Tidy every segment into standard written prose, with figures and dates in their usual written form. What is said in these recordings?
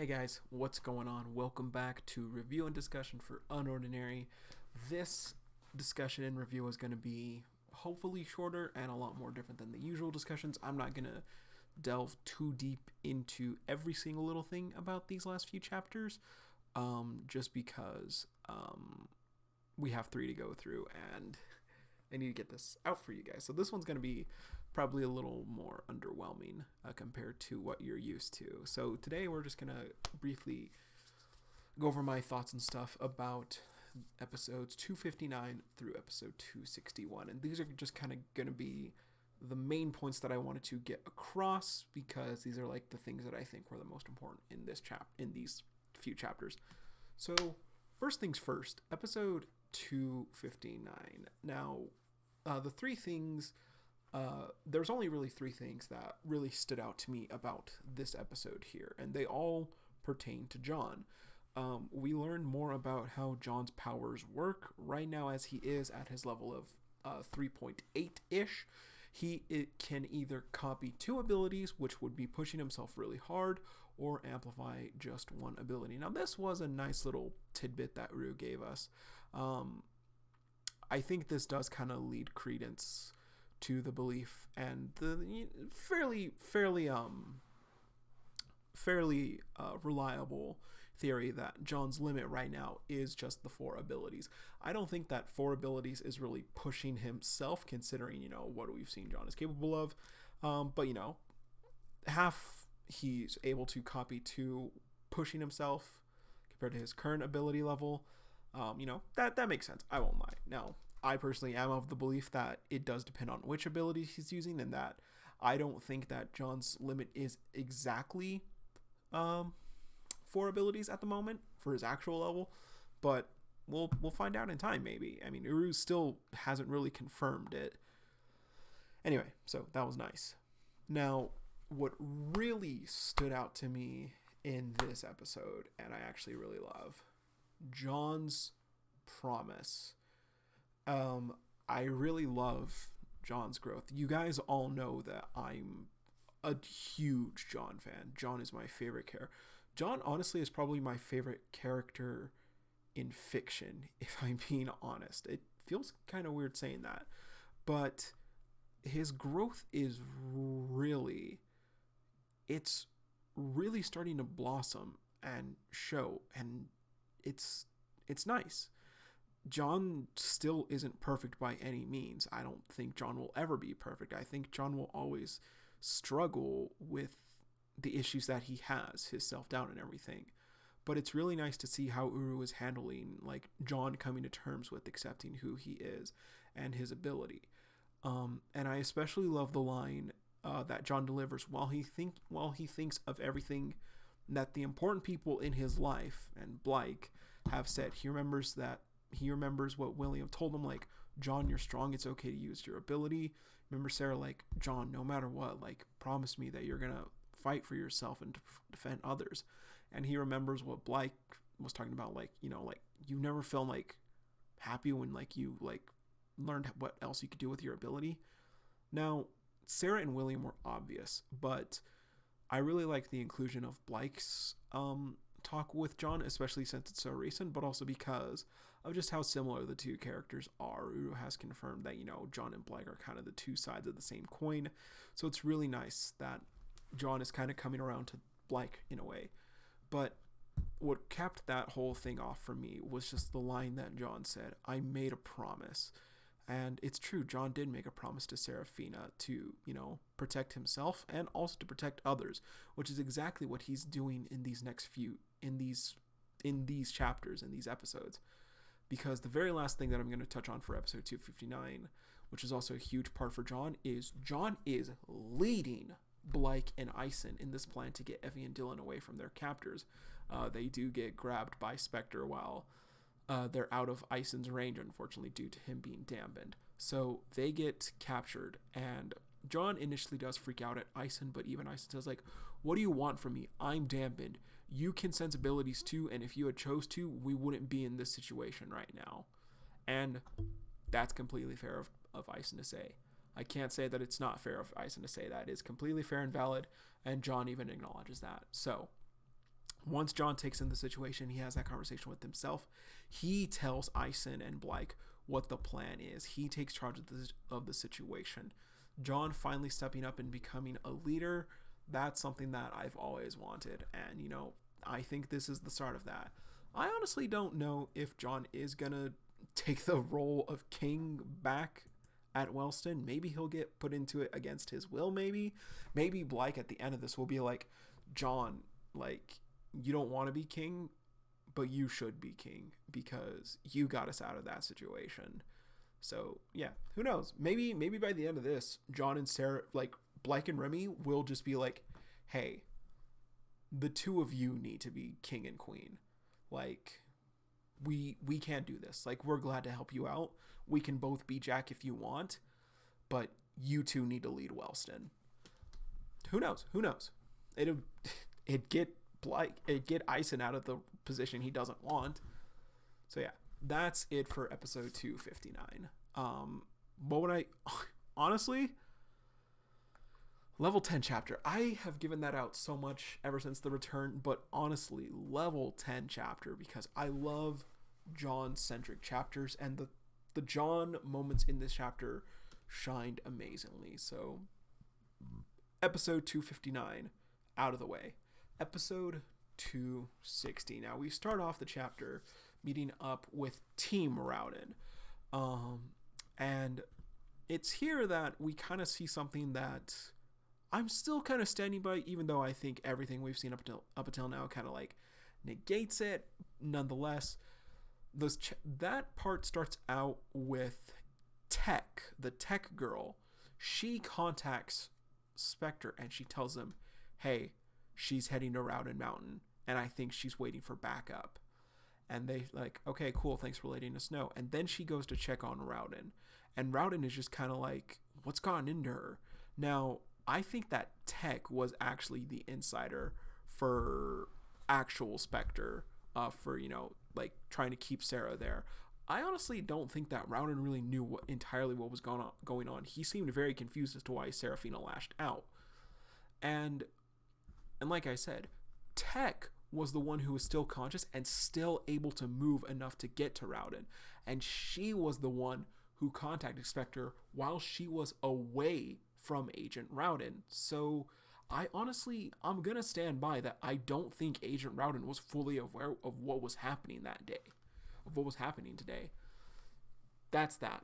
Hey guys, what's going on? Welcome back to review and discussion for Unordinary. This discussion and review is going to be hopefully shorter and a lot more different than the usual discussions. I'm not going to delve too deep into every single little thing about these last few chapters, just because we have 3 to go through and I need to get this out for you guys. So this one's going to be probably a little more underwhelming compared to what you're used to. So today we're just going to briefly go over my thoughts and stuff about episodes 259 through episode 261. And these are just kind of going to be the main points that I wanted to get across because these are like the things that I think were the most important in these few chapters. So first things first, episode 259. Now, the 3 things... there's only really 3 things that really stood out to me about this episode here, and they all pertain to John. We learn more about how John's powers work right now as he is at his level of 3.8-ish. It can either copy 2 abilities, which would be pushing himself really hard, or amplify just 1 ability. Now, this was a nice little tidbit that Rue gave us. I think this does kind of lead credence to the belief and the fairly reliable theory that John's limit right now is just the 4 abilities. I don't think that 4 abilities is really pushing himself, considering, what we've seen John is capable of. But, half he's able to copy 2, pushing himself compared to his current ability level. That makes sense. I won't lie. Now, I personally am of the belief that it does depend on which ability he's using, and that I don't think that John's limit is exactly 4 abilities at the moment for his actual level, but we'll find out in time, maybe. I mean, Uru still hasn't really confirmed it. Anyway, so that was nice. Now, what really stood out to me in this episode, and I actually really love, John's promise. I really love John's growth. You guys all know that I'm a huge John fan. John is my favorite character. John, honestly, is probably my favorite character in fiction, if I'm being honest. It feels kind of weird saying that, but his growth is it's really starting to blossom and show, and it's nice. John still isn't perfect by any means. I don't think John will ever be perfect. I think John will always struggle with the issues that he has, his self-doubt and everything. But it's really nice to see how Uru is handling, like, John coming to terms with accepting who he is and his ability. And I especially love the line that John delivers while he thinks of everything that the important people in his life and Blake have said. He remembers what William told him, like, John, you're strong, it's okay to use your ability. Remember Sarah, like, John, no matter what, like, promise me that you're gonna fight for yourself and defend others. And he remembers what Blake was talking about, like, you never felt like happy when, like, you, like, learned what else you could do with your ability. Now, Sarah and William were obvious, but I really like the inclusion of Blake's talk with John, especially since it's so recent, but also because of just how similar the 2 characters are. Uru has confirmed that, John and Blake are kind of the 2 sides of the same coin. So it's really nice that John is kind of coming around to Blake in a way. But what capped that whole thing off for me was just the line that John said, I made a promise. And it's true, John did make a promise to Serafina to, protect himself and also to protect others, which is exactly what he's doing in these chapters, in these episodes. Because the very last thing that I'm going to touch on for episode 259, which is also a huge part for John is leading Blake and Ison in this plan to get Evie and Dylan away from their captors. They do get grabbed by Spectre while they're out of Ison's range, unfortunately, due to him being dampened. So they get captured, and John initially does freak out at Ison, but even Ison says, like, what do you want from me? I'm dampened. You can sense abilities too, and if you had chose to, we wouldn't be in this situation right now. And that's completely fair of Ison to say. I can't say that it's not fair of Ison to say that. It's completely fair and valid, and John even acknowledges that. So Once John takes in the situation, he has that conversation with himself. He tells Eisen and Blyke what the plan is. He takes charge of the situation. John finally stepping up and becoming a leader, that's something that I've always wanted. And, I think this is the start of that. I honestly don't know if John is going to take the role of king back at Wellston. Maybe he'll get put into it against his will, maybe. Maybe Blyke at the end of this will be like, John, like, you don't want to be king, but you should be king because you got us out of that situation. So, yeah, who knows? Maybe by the end of this, John and Sarah, like, Blyke and Remy will just be like, hey, the two of you need to be king and queen. Like, we can't do this. Like, we're glad to help you out. We can both be Jack if you want, but you two need to lead Wellston. Who knows? It'd get Eisen out of the position he doesn't want. So yeah, that's it for episode 259. What would I honestly, level 10 chapter, I have given that out so much ever since the return, but honestly, level 10 chapter, because I love John centric chapters, and the John moments in this chapter shined amazingly. So episode 259 out of the way. Episode 260. Now we start off the chapter meeting up with Team Rowden. And it's here that we kind of see something that I'm still kind of standing by, even though I think everything we've seen up until now kind of like negates it. Nonetheless, that part starts out with Tech, the tech girl. She contacts Spectre and she tells him, hey, she's heading to Rowden Mountain and I think she's waiting for backup. And they like, okay, cool, thanks for letting us know. And then she goes to check on Rowden, and Rowden is just kind of like, what's gone into her? Now, I think that Tech was actually the insider for actual Spectre, for, like trying to keep Sarah there. I honestly don't think that Rowden really knew entirely what was going on. He seemed very confused as to why Seraphina lashed out. And like I said, Tech was the one who was still conscious and still able to move enough to get to Rowden. And she was the one who contacted Spectre while she was away from Agent Rowden. So I'm going to stand by that. I don't think Agent Rowden was fully aware of what was happening that day, of what was happening today. That's that.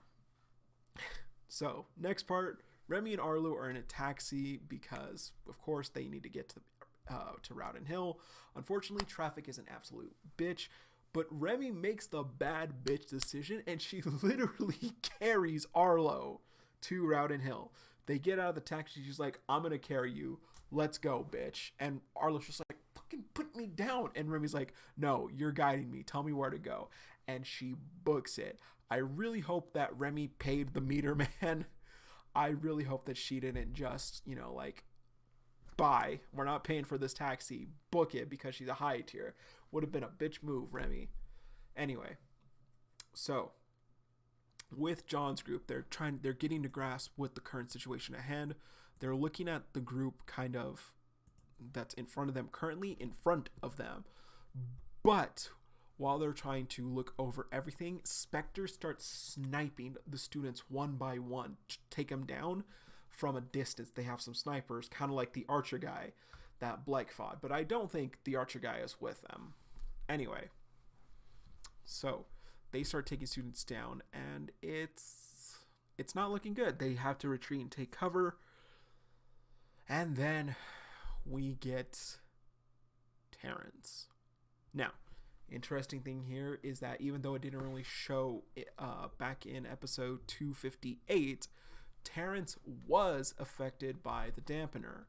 So, next part, Remy and Arlo are in a taxi because, of course, they need to get to Rowden Hill. Unfortunately, traffic is an absolute bitch, but Remy makes the bad bitch decision and she literally carries Arlo to Rowden Hill. They get out of the taxi. She's like, I'm going to carry you. Let's go, bitch. And Arlo's just like, fucking put me down. And Remy's like, no, you're guiding me. Tell me where to go. And she books it. I really hope that Remy paid the meter man. I really hope that she didn't just, like, bye, we're not paying for this taxi, book it because she's a high tier. Would have been a bitch move, Remy. Anyway, so with John's group, they're getting to grasp with the current situation at hand. They're looking at the group kind of that's in front of them, currently in front of them. But while they're trying to look over everything, Spectre starts sniping the students one by one to take them down from a distance. They have some snipers, kind of like the archer guy that Blyke fought, but I don't think the archer guy is with them. Anyway, so they start taking students down, and it's not looking good. They have to retreat and take cover, and then we get Terrence. Now, interesting thing here is that even though it didn't really show back in episode 258, Terrence was affected by the dampener,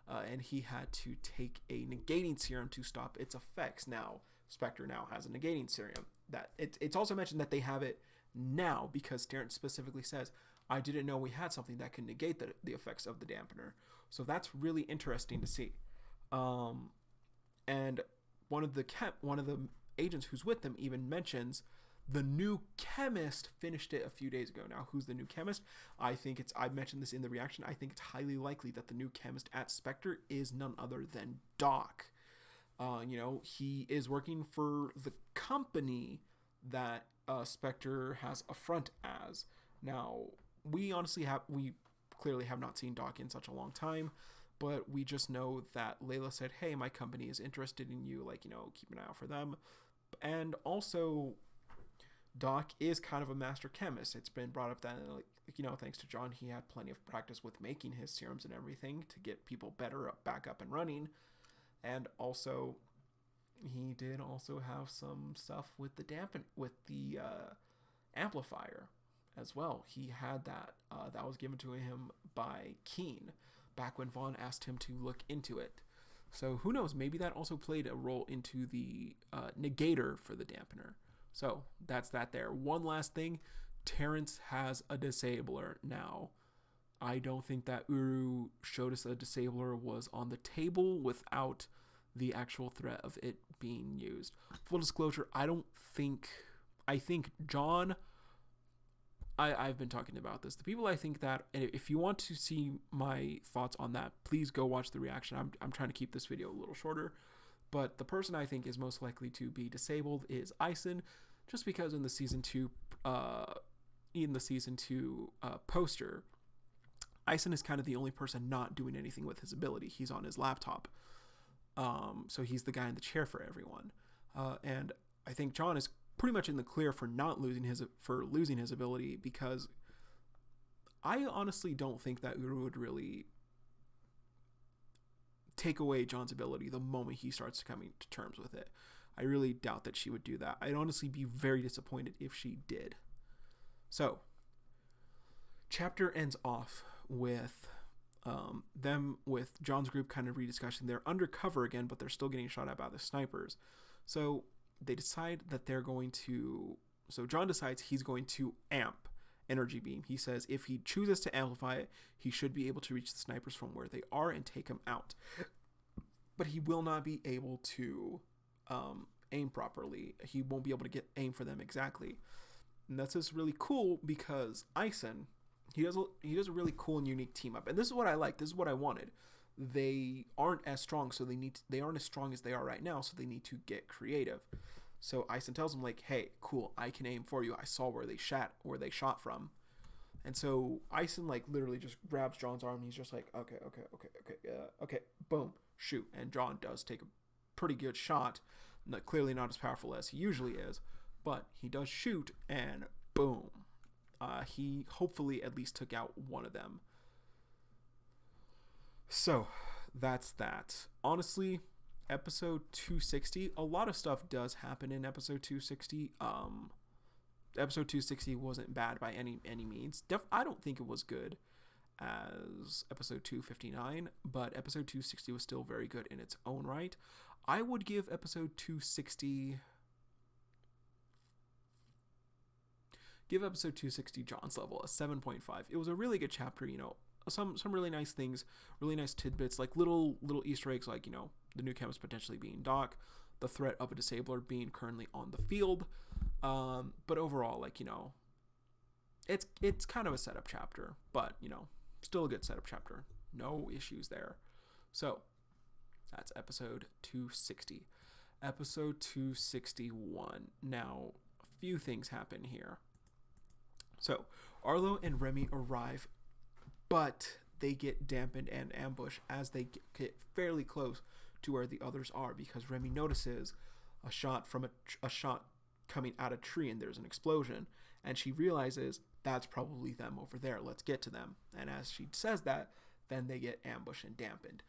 and he had to take a negating serum to stop its effects. Now, Spectre now has a negating serum. That it's also mentioned that they have it now because Terrence specifically says, I didn't know we had something that can negate the effects of the dampener. So that's really interesting to see. And one of the agents who's with them even mentions the new chemist finished it a few days ago. Now, who's the new chemist? I mentioned this in the reaction. I think it's highly likely that the new chemist at Spectre is none other than Doc. He is working for the company that Spectre has a front as. Now, we clearly have not seen Doc in such a long time, but we just know that Layla said, hey, my company is interested in you, keep an eye out for them. And also, Doc is kind of a master chemist. It's been brought up that, thanks to John, he had plenty of practice with making his serums and everything to get people back up and running. And also, he did also have some stuff with the amplifier as well. He had that. That was given to him by Keen back when Vaughn asked him to look into it. So who knows? Maybe that also played a role into the negator for the dampener. So that's that there. One last thing. Terrence has a disabler now. I don't think that Uru showed us a disabler was on the table without the actual threat of it being used. Full disclosure, I think John, I've been talking about this. The people I think that, if you want to see my thoughts on that, please go watch the reaction. I'm trying to keep this video a little shorter. But the person I think is most likely to be disabled is Ison, just because in the season 2 poster, Ison is kind of the only person not doing anything with his ability. He's on his laptop. So he's the guy in the chair for everyone. And I think John is pretty much in the clear for losing his ability, because I honestly don't think that Uru would really take away John's ability the moment he starts coming to terms with it. I really doubt that she would do that. I'd honestly be very disappointed if she did. So, chapter ends off with them with John's group kind of rediscussing. They're undercover again, but they're still getting shot at by the snipers. So they decide that they're going to... So John decides he's going to amp energy beam. He says if he chooses to amplify it, he should be able to reach the snipers from where they are and take them out. But he will not be able to aim properly. He won't be able to aim for them exactly. And that's just really cool because Ison... He does a really cool and unique team up, and this is what I like. This is what I wanted. They aren't as strong, so they aren't as strong as they are right now, so they need to get creative. So Ison tells him hey, cool, I can aim for you. I saw where they shot from, and so Ison literally just grabs John's arm. And he's just okay, boom, shoot, and John does take a pretty good shot. Clearly not as powerful as he usually is, but he does shoot, and boom. He hopefully at least took out one of them. So, that's that. Honestly, episode 260, a lot of stuff does happen in episode 260. Episode 260 wasn't bad by any means. I don't think it was good as episode 259, but episode 260 was still very good in its own right. I would give episode 260... Give episode 260 John's level a 7.5. It was a really good chapter, some really nice things, really nice tidbits, little Easter eggs, the new chemist potentially being Doc, the threat of a disabler being currently on the field. But overall, it's kind of a setup chapter, but still a good setup chapter. No issues there. So that's episode 260. Episode 261. Now, a few things happen here. So, Arlo and Remy arrive, but they get dampened and ambushed as they get fairly close to where the others are, because Remy notices a shot from a shot coming out of a tree, and there's an explosion, and she realizes that's probably them over there. Let's get to them. And as she says that, then they get ambushed and dampened.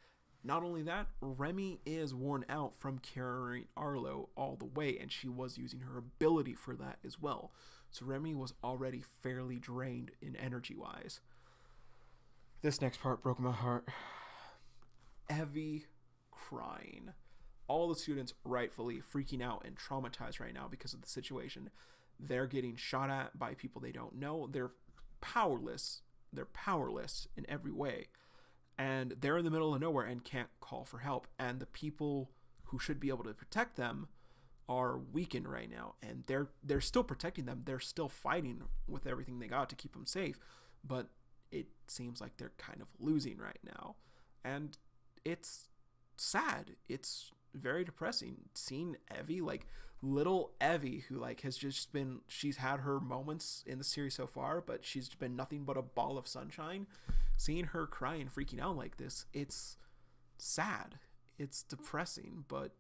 Not only that, Remy is worn out from carrying Arlo all the way, and she was using her ability for that as well. So Remy was already fairly drained in energy-wise. This next part broke my heart. Heavy crying. All the students rightfully freaking out and traumatized right now because of the situation. They're getting shot at by people they don't know. They're powerless. They're powerless in every way. And they're in the middle of nowhere and can't call for help. And the people who should be able to protect them are weakened right now, and they're still protecting them. They're still fighting with everything they got to keep them safe, but it seems like they're kind of losing right now, and it's sad. It's very depressing. Seeing Evie, like little Evie, who like has just been, she's had her moments in the series so far, but she's been nothing but a ball of sunshine. Seeing her cry and freaking out like this, it's sad. It's depressing, but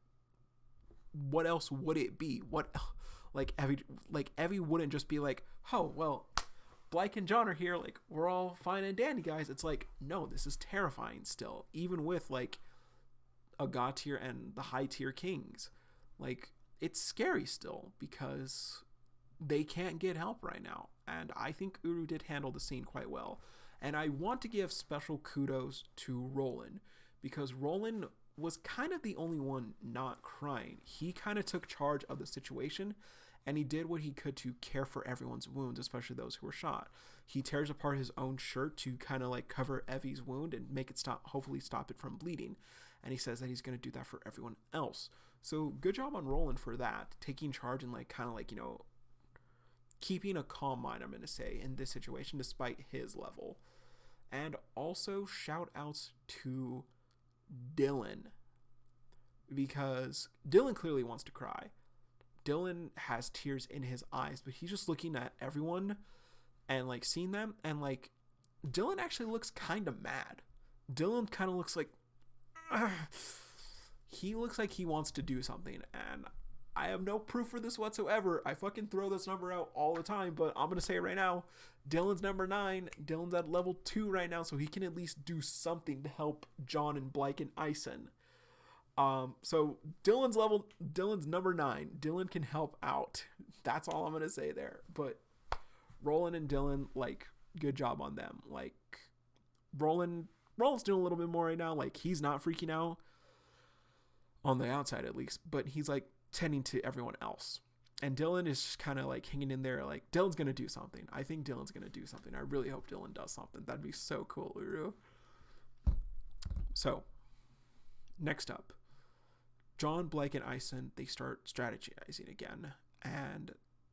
what else would it be? What, like Evie wouldn't just be like, oh well, Blyke and John are here, like we're all fine and dandy, guys. It's like, no, this is terrifying still, even with like a god tier and the high tier kings. Like, it's scary still because they can't get help right now. And I think Uru did handle the scene quite well. And I want to give special kudos to Roland, because Roland was kind of the only one not crying. He kind of took charge of the situation, and he did what he could to care for everyone's wounds, especially those who were shot. He tears apart his own shirt to kind of like cover Evie's wound and make it stop, hopefully stop it from bleeding. And he says that he's going to do that for everyone else. So good job on Roland for that, taking charge and like kind of like, you know, keeping a calm mind, I'm going to say, in this situation despite his level. And also shout outs to Dylan, because Dylan clearly wants to cry. Dylan has tears in his eyes, but he's just looking at everyone and like seeing them, and like Dylan actually looks kind of mad. Dylan kind of looks like he looks like he wants to do something, and I have no proof for this whatsoever. I fucking throw this number out all the time, but I'm gonna say it right now. Dylan's number 9. Dylan's at level 2 right now, so he can at least do something to help John and Blyke and Ison. So Dylan's number 9. Dylan can help out. That's all I'm gonna say there. But Roland and Dylan, like, good job on them. Like, Roland's doing a little bit more right now. Like, he's not freaking out on the outside at least, but he's like tending to everyone else. And Dylan is just kind of like hanging in there. Like, Dylan's gonna do something. I think Dylan's gonna do something. I really hope Dylan does something. That'd be so cool, Uru. So, next up, John, Blyke, and Ison, they start strategizing again, and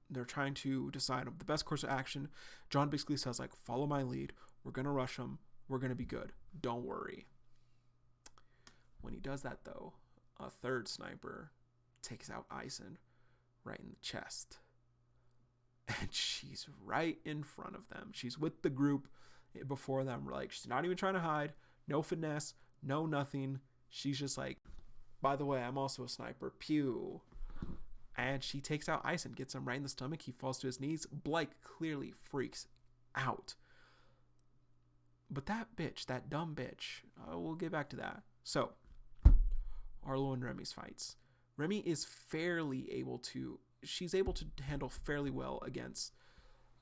they're trying to decide on the best course of action. John basically says, like, follow my lead. We're going to rush them. We're going to be good. Don't worry. When he does that, though, a third sniper takes out Ison right in the chest. And she's right in front of them. She's with the group before them. Like, she's not even trying to hide. No finesse. No nothing. She's just like, by the way, I'm also a sniper. Pew. And she takes out Ison, gets him right in the stomach. He falls to his knees. Blyke clearly freaks out. But that bitch, that dumb bitch, we'll get back to that. So, Arlo and Remy's fights. Remy is she's able to handle fairly well against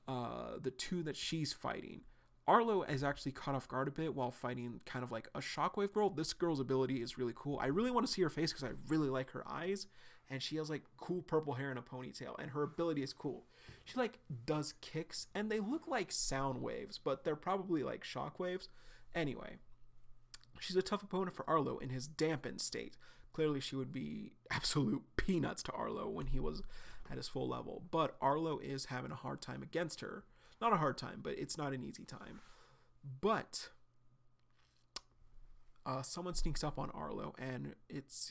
the two that she's fighting. Arlo is actually caught off guard a bit while fighting kind of like a shockwave girl. This girl's ability is really cool. I really want to see her face because I really like her eyes. And she has like cool purple hair and a ponytail. And her ability is cool. She like does kicks and they look like sound waves, but they're probably like shock waves. Anyway, she's a tough opponent for Arlo in his dampened state. Clearly she would be absolute peanuts to Arlo when he was at his full level. But Arlo is having a hard time against her. Not a hard time, but it's not an easy time. But someone sneaks up on Arlo, and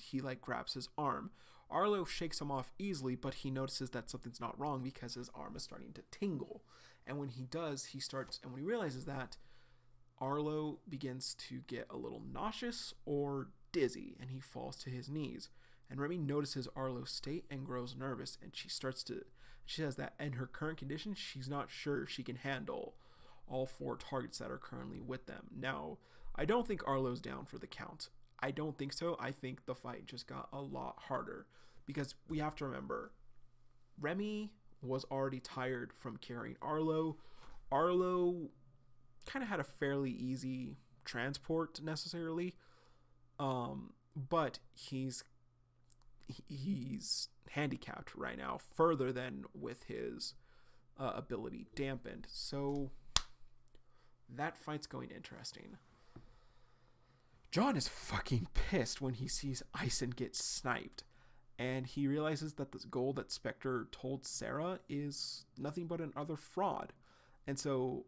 he like grabs his arm. Arlo shakes him off easily, but he notices that something's not wrong because his arm is starting to tingle. And when he does, and when he realizes that, Arlo begins to get a little nauseous or dizzy, and he falls to his knees. And Remy notices Arlo's state and grows nervous, and she says that in her current condition, she's not sure she can handle all 4 targets that are currently with them. Now, I don't think Arlo's down for the count. I don't think so. I think the fight just got a lot harder because we have to remember, Remy was already tired from carrying Arlo. Arlo kind of had a fairly easy transport necessarily, but he's handicapped right now further than with his ability dampened. So that fight's going interesting. John is fucking pissed when he sees Ison get sniped, and he realizes that this goal that Spectre told Sarah is nothing but another fraud. And so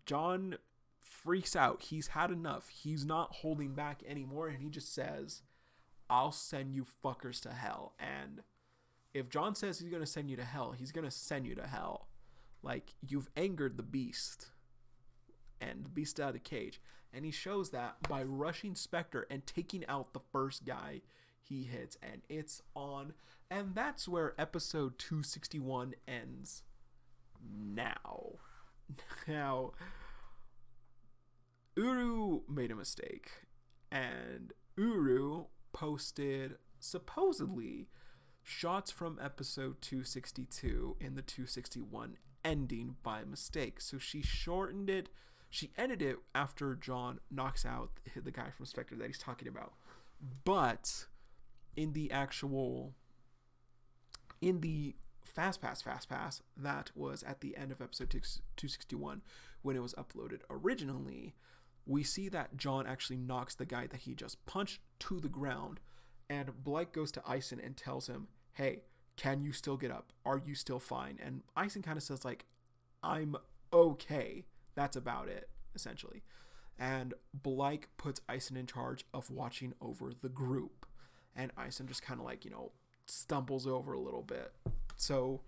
John freaks out. He's had enough. He's not holding back anymore, and he just says, I'll send you fuckers to hell. And if John says he's going to send you to hell, he's going to send you to hell. Like, you've angered the beast. And the beast out of the cage. And he shows that by rushing Spectre and taking out the first guy he hits. And it's on. And that's where episode 261 ends. Now, Uru made a mistake. And Uru posted, supposedly, shots from episode 262 in the 261 ending by mistake. So she shortened it. She edited it after John knocks out the guy from Spectre that he's talking about. But in the fast pass, that was at the end of episode 261 when it was uploaded originally, we see that John actually knocks the guy that he just punched to the ground, and Blake goes to Ison and tells him, hey, can you still get up? Are you still fine? And Ison kind of says, like, I'm okay. That's about it, essentially. And Blake puts Ison in charge of watching over the group. And Ison just kind of like, stumbles over a little bit. So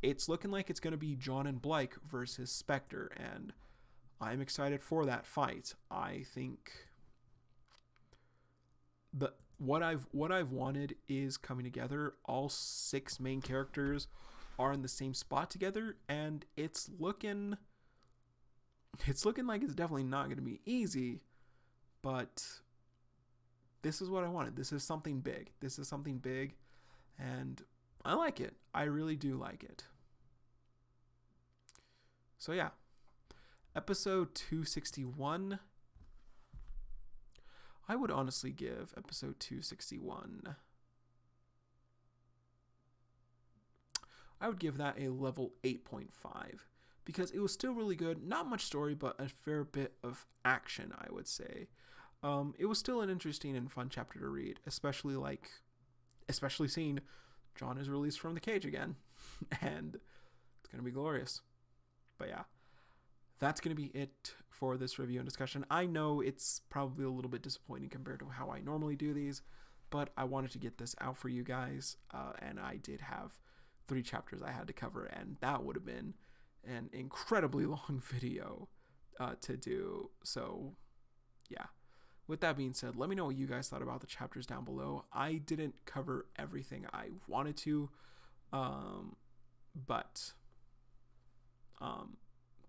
it's looking like it's going to be John and Blake versus Spectre. And I'm excited for that fight. I think what I've wanted is coming together. All 6 main characters are in the same spot together, and it's looking like it's definitely not going to be easy, but this is what I wanted. This is something big. And I like it. I really do like it. So yeah, episode 261. I would honestly give episode 261. I would give that a level 8.5 because it was still really good. Not much story, but a fair bit of action, I would say. It was still an interesting and fun chapter to read, especially seeing John is released from the cage again, and it's going to be glorious. But yeah, that's going to be it for this review and discussion. I know it's probably a little bit disappointing compared to how I normally do these, but I wanted to get this out for you guys, and I did have 3 chapters I had to cover, and that would have been an incredibly long video to do. So yeah, with that being said, let me know what you guys thought about the chapters down below. I didn't cover everything I wanted to, but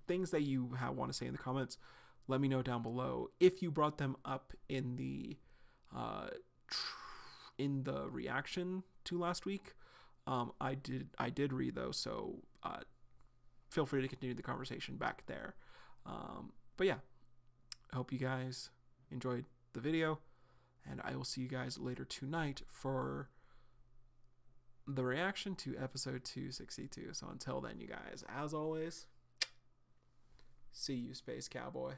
things that you want to say in the comments, let me know down below. If you brought them up in the reaction to last week, I did read those, so feel free to continue the conversation back there. But yeah, I hope you guys enjoyed the video, and I will see you guys later tonight for the reaction to episode 262. So until then, you guys, as always, see you, Space Cowboy.